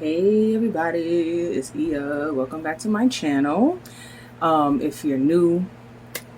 Hey everybody, it's Ia. Welcome back to my channel. If you're new,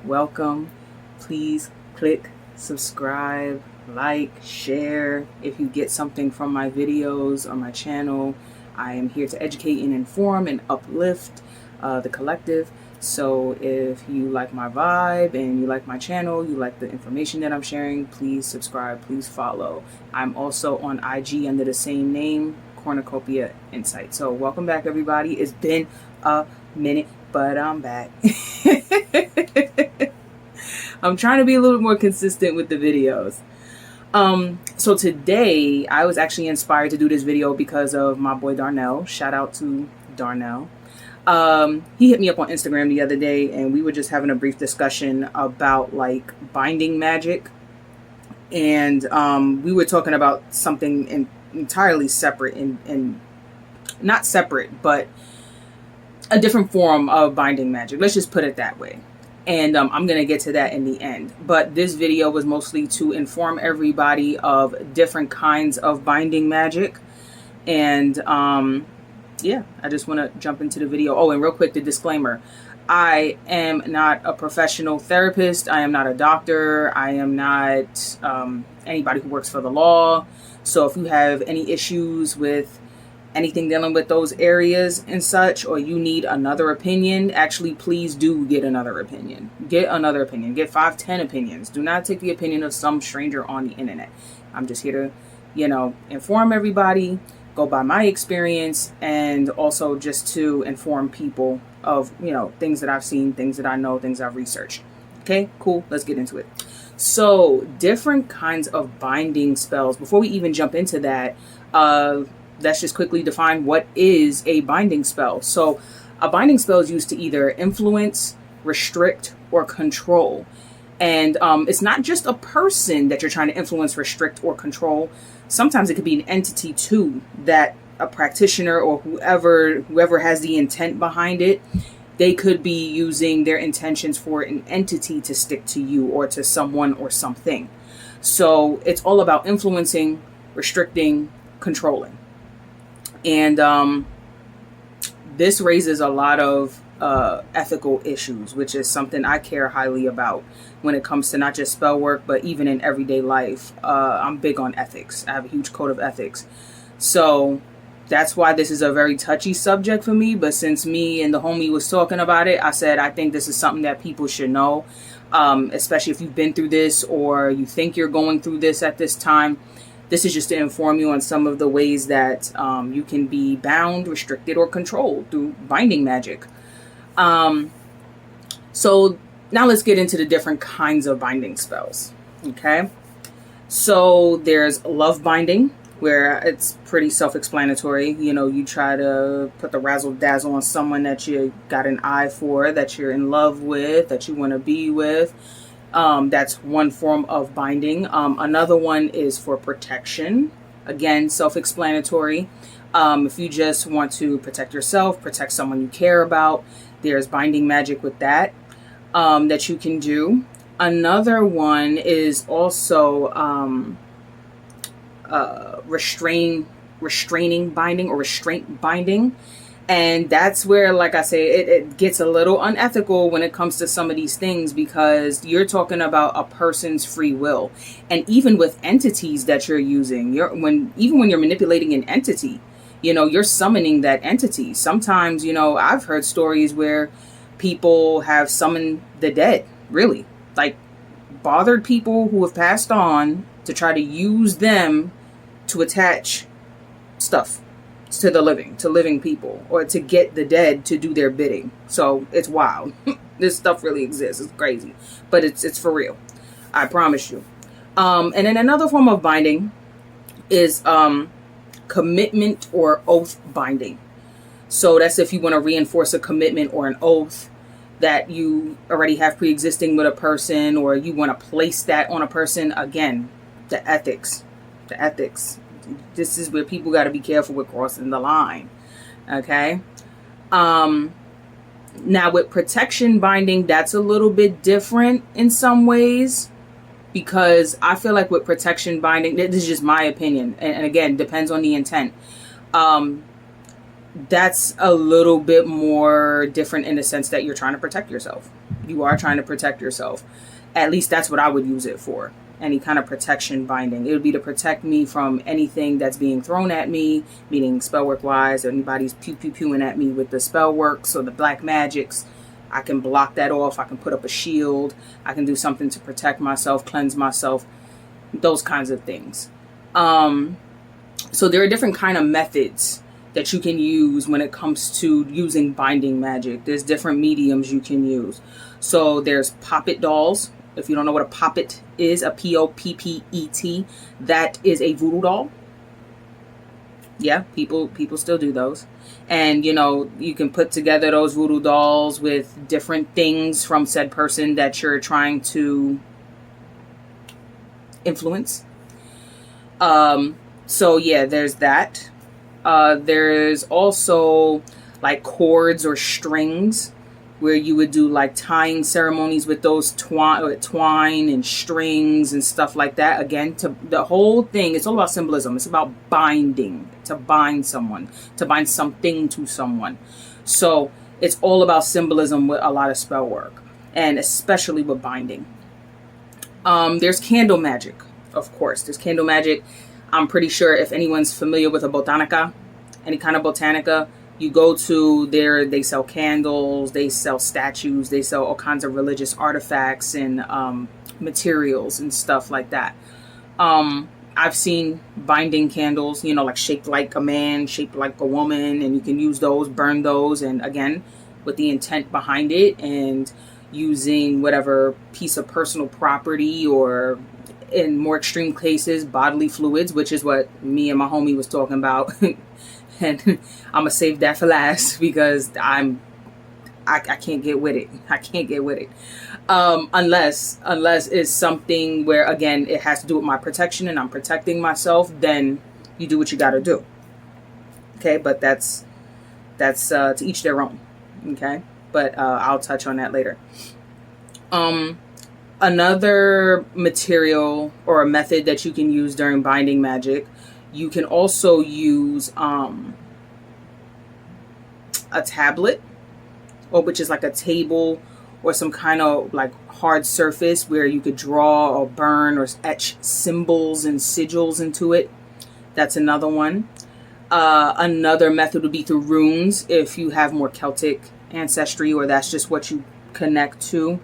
welcome. Please click subscribe, like, share. If you get something from my videos or my channel, I am here to educate and inform and uplift the collective. So if you like my vibe and you like my channel, you like the information that I'm sharing, please subscribe, please follow. I'm also on IG under the same name, cornucopiainsight. So welcome back everybody. It's been a minute, but I'm back. I'm trying to be a little more consistent with the videos. So today I was actually inspired to do this video because of my boy Darnell. Shout out to Darnell. He hit me up on Instagram the other day and we were just having a brief discussion about like binding magic. And we were talking about something entirely separate and not separate, but a different form of binding magic. Let's just put it that way. And I'm going to get to that in the end. But this video was mostly to inform everybody of different kinds of binding magic. And yeah, I just want to jump into the video. Oh, and real quick, the disclaimer. I am not a professional therapist. I am not a doctor. I am not anybody who works for the law. So if you have any issues with anything dealing with those areas and such, or you need another opinion, actually, please do get another opinion. Get another opinion. Get 5, 10 opinions. Do not take the opinion of some stranger on the internet. I'm just here to, inform everybody, go by my experience, and also just to inform people of, things that I've seen, things that I know, things I've researched. Okay, cool. Let's get into it. So different kinds of binding spells. Before we even jump into that, let's just quickly define what is a binding spell. So a binding spell is used to either influence, restrict, or control. And it's not just a person that you're trying to influence, restrict, or control. Sometimes it could be an entity too, that a practitioner or whoever has the intent behind it, they could be using their intentions for an entity to stick to you or to someone or something. So it's all about influencing, restricting, controlling. And this raises a lot of ethical issues, which is something I care highly about when it comes to not just spell work, but even in everyday life. I'm big on ethics. I have a huge code of ethics. So that's why this is a very touchy subject for me. But since me and the homie was talking about it, I said, I think this is something that people should know, especially if you've been through this or you think you're going through this at this time. This is just to inform you on some of the ways that you can be bound, restricted, or controlled through binding magic. So now let's get into the different kinds of binding spells. Okay. So there's love binding, where it's pretty self-explanatory. You try to put the razzle dazzle on someone that you got an eye for, that you're in love with, that you want to be with. That's one form of binding. Another one is for protection. Again, self-explanatory. If you just want to protect yourself, protect someone you care about, there's binding magic with that, that you can do. Another one is also restraining binding or restraint binding. And that's where, like I say, it gets a little unethical when it comes to some of these things, because you're talking about a person's free will. And even with entities that you're using, even when you're manipulating an entity, you're summoning that entity. Sometimes, I've heard stories where people have summoned the dead, really, like bothered people who have passed on to try to use them to attach stuff to the living people, or to get the dead to do their bidding. So it's wild. This stuff really exists. It's crazy, but it's for real. I promise you. And then another form of binding is commitment or oath binding. So that's if you want to reinforce a commitment or an oath that you already have pre-existing with a person, or you want to place that on a person. Again, the ethics. This is where people got to be careful with crossing the line. Okay. Now with protection binding, that's a little bit different in some ways, because I feel like with protection binding, this is just my opinion, and again, depends on the intent. that's a little bit more different in the sense that you're trying to protect yourself. You are trying to protect yourself. At least that's what I would use it for. Any kind of protection binding. It would be to protect me from anything that's being thrown at me, meaning spell work wise, or anybody's pewing at me with the spell works or the black magics. I can block that off. I can put up a shield. I can do something to protect myself, cleanse myself, those kinds of things. So there are different kind of methods that you can use when it comes to using binding magic. There's different mediums you can use. So there's poppet dolls. If you don't know what a poppet is, a Poppet, that is a voodoo doll. Yeah, people still do those. And, you know, you can put together those voodoo dolls with different things from said person that you're trying to influence. So yeah, there's that. There's also like cords or strings where you would do like tying ceremonies with those twine and strings and stuff like that. Again, to the whole thing, it's all about symbolism. It's about binding, to bind someone, to bind something to someone. So it's all about symbolism with a lot of spell work, and especially with binding. There's candle magic, of course. There's candle magic. I'm pretty sure if anyone's familiar with a botanica, any kind of botanica, you go to there, they sell candles, they sell statues, they sell all kinds of religious artifacts and materials and stuff like that. I've seen binding candles, you know, like shaped like a man, shaped like a woman, and you can use those, burn those, and again, with the intent behind it and using whatever piece of personal property or, in more extreme cases, bodily fluids, which is what me and my homie was talking about. And I'm gonna save that for last because I can't get with it. I can't get with it. Unless it's something where, again, it has to do with my protection and I'm protecting myself, then you do what you gotta do. Okay, but that's to each their own. Okay, but I'll touch on that later. Another material or a method that you can use during binding magic, you can also use a tablet, or which is like a table or some kind of like hard surface where you could draw or burn or etch symbols and sigils into it. That's another one. Another method would be through runes if you have more Celtic ancestry or that's just what you connect to.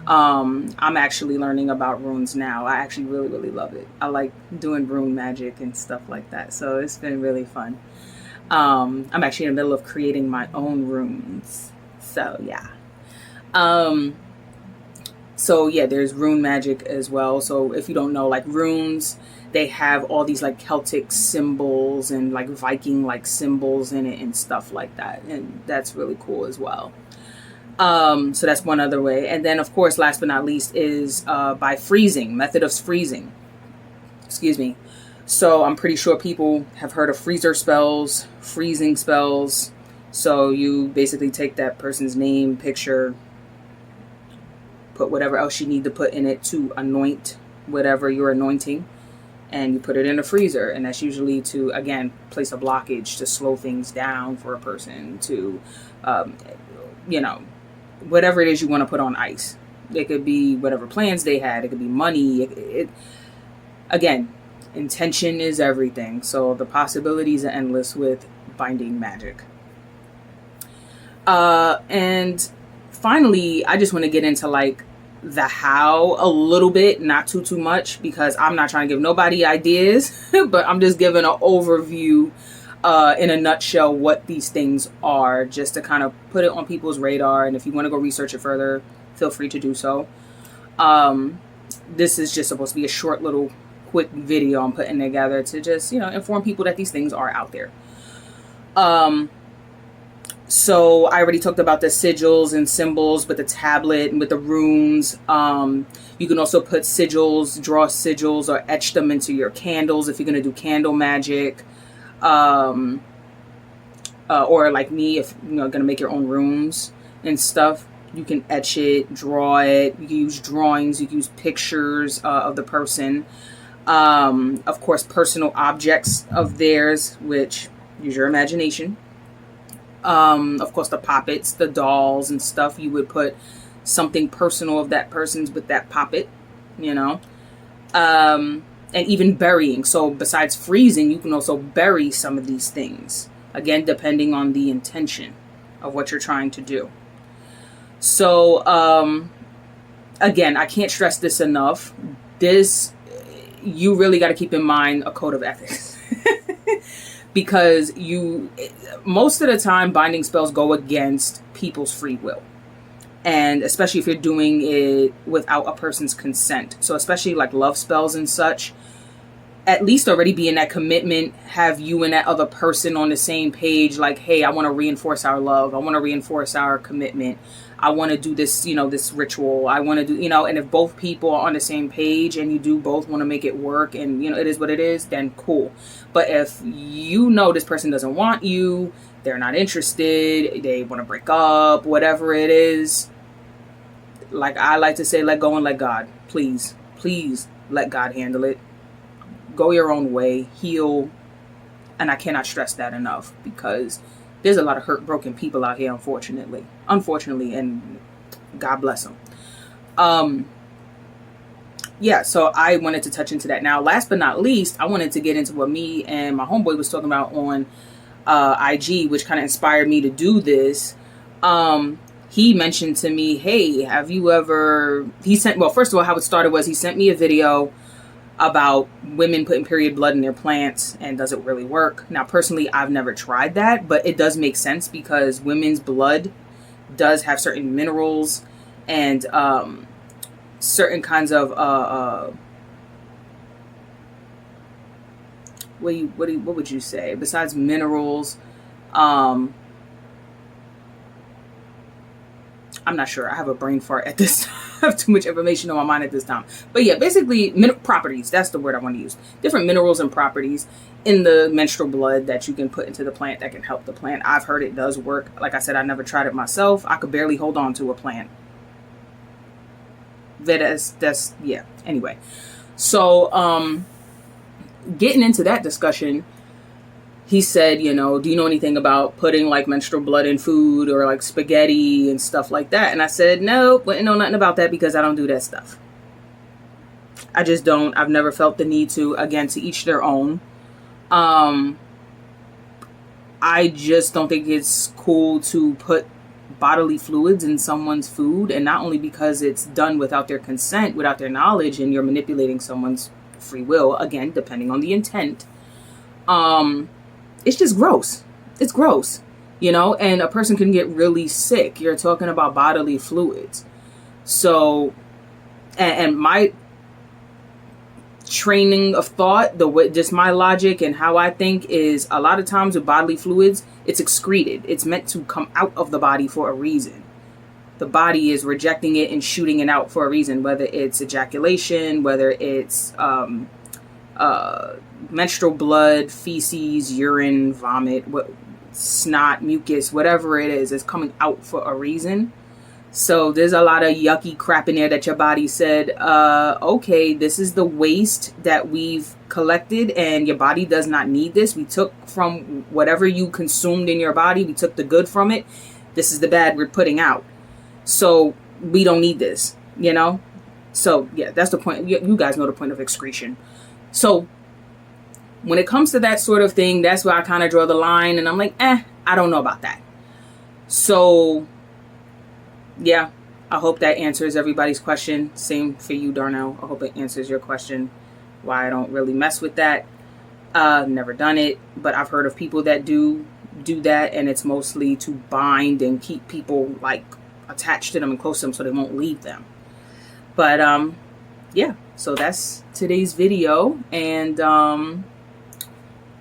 I'm actually learning about runes now. I actually really, really love it. I like doing rune magic and stuff like that. So it's been really fun. I'm actually in the middle of creating my own runes. So yeah. So yeah, there's rune magic as well. So if you don't know, like runes, they have all these like Celtic symbols and like Viking like symbols in it and stuff like that. And that's really cool as well. So that's one other way. And then, of course, last but not least is by freezing, method of freezing. Excuse me. So I'm pretty sure people have heard of freezer spells, freezing spells. So you basically take that person's name, picture, put whatever else you need to put in it to anoint whatever you're anointing, and you put it in a freezer. And that's usually to, again, place a blockage to slow things down for a person to, you know, whatever it is you want to put on ice. It could be whatever plans they had. It could be money. Again, intention is everything. So the possibilities are endless with binding magic. And finally, I just want to get into like the how a little bit, not too much, because I'm not trying to give nobody ideas, but I'm just giving an overview in a nutshell what these things are, just to kind of put it on people's radar. And if you want to go research it further, feel free to do so. This is just supposed to be a short little quick video I'm putting together to just, you know, inform people that these things are out there. So I already talked about the sigils and symbols with the tablet and with the runes. You can also put sigils, draw sigils, or etch them into your candles if you're going to do candle magic. Or like me, if you're going to make your own runes and stuff, you can etch it, draw it. You can use drawings, you can use pictures of the person. Of course, personal objects of theirs, which use your imagination. Of course, the poppets, the dolls and stuff, you would put something personal of that person's with that poppet, you know. And even burying. So besides freezing, you can also bury some of these things. Again, depending on the intention of what you're trying to do. So, again, I can't stress this enough. You really got to keep in mind a code of ethics. Because most of the time, binding spells go against people's free will. And especially if you're doing it without a person's consent. So especially like love spells and such, at least already be in that commitment, have you and that other person on the same page. Like, hey, I want to reinforce our love. I want to reinforce our commitment. I want to do this, this ritual. I want to do, and if both people are on the same page and you do both want to make it work and, it is what it is, then cool. But if this person doesn't want you, they're not interested, they want to break up, whatever it is, like I like to say, let go and let God. Please let God handle it. Go your own way, heal. And I cannot stress that enough, because there's a lot of hurt, broken people out here, unfortunately, and God bless them. So I wanted to touch into that. Now, last but not least, I wanted to get into what me and my homeboy was talking about on IG, which kind of inspired me to do this. He mentioned to me, hey, have you ever, first of all, how it started was he sent me a video about women putting period blood in their plants and does it really work? Now, personally, I've never tried that, but it does make sense because women's blood does have certain minerals and certain kinds of what would you say besides minerals? I'm not sure. I have a brain fart at this time. I have too much information on my mind at this time. But yeah, basically properties. That's the word I want to use. Different minerals and properties in the menstrual blood that you can put into the plant that can help the plant. I've heard it does work. Like I said, I never tried it myself. I could barely hold on to a plant. Yeah. Anyway. So, getting into that discussion, he said, do you know anything about putting like menstrual blood in food or like spaghetti and stuff like that? And I said, no, wouldn't know nothing about that because I don't do that stuff. I just don't. I've never felt the need to. Again, to each their own. I just don't think it's cool to put bodily fluids in someone's food, and not only because it's done without their consent, without their knowledge, and you're manipulating someone's free will, again, depending on the intent. It's just gross. It's gross, and a person can get really sick. You're talking about bodily fluids. So, and my training of thought, just my logic and how I think is a lot of times with bodily fluids, it's excreted. It's meant to come out of the body for a reason. The body is rejecting it and shooting it out for a reason, whether it's ejaculation, whether it's menstrual blood, feces, urine, vomit, snot, mucus, whatever it is coming out for a reason. So there's a lot of yucky crap in there that your body said, okay, this is the waste that we've collected and your body does not need this. We took from whatever you consumed in your body, we took the good from it. This is the bad we're putting out. So we don't need this, So yeah, that's the point. You guys know the point of excretion. So when it comes to that sort of thing, that's where I kind of draw the line, and I'm like, I don't know about that. So yeah, I hope that answers everybody's question. Same for you, Darnell. I hope it answers your question why I don't really mess with that. Never done it, but I've heard of people that do that, and it's mostly to bind and keep people like attached to them and close to them so they won't leave them. But yeah, so that's today's video, and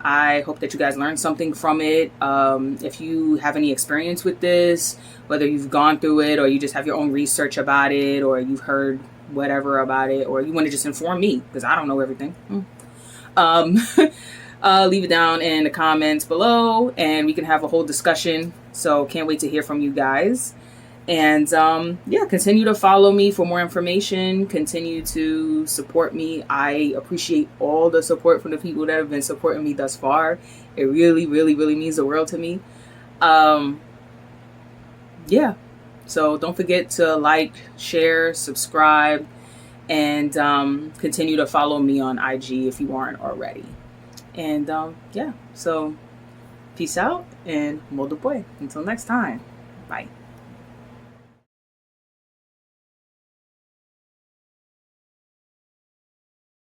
I hope that you guys learned something from it. If you have any experience with this, whether you've gone through it or you just have your own research about it, or you've heard whatever about it, or you want to just inform me because I don't know everything, leave it down in the comments below and we can have a whole discussion. So can't wait to hear from you guys. And yeah, continue to follow me for more information. Continue to support me. I appreciate all the support from the people that have been supporting me thus far. It really, really, really means the world to me. Yeah. So don't forget to like, share, subscribe, and continue to follow me on IG if you aren't already. And yeah, so peace out and Modupe. Until next time. Bye.